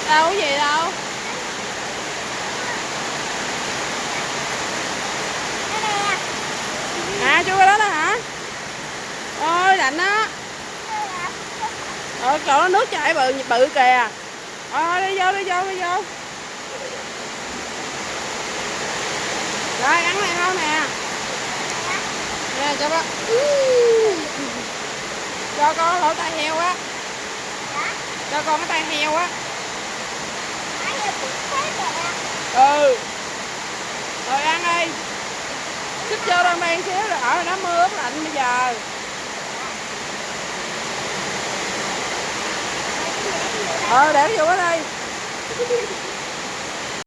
Đâu có gì đâu. À chui qua đó đó hả? Ôi lạnh á. Chỗ nước chảy bự bự kìa. Đi vô đi vô đi vô. Rồi gắn này không nè. Nè cho bác. Cho con lỗ tai heo á. Cho con cái tai heo á. Ừ. Rồi ăn đi. Xích vô đôi men xíu rồi ở đó mưa ướt lạnh bây giờ. Để vô đó đi.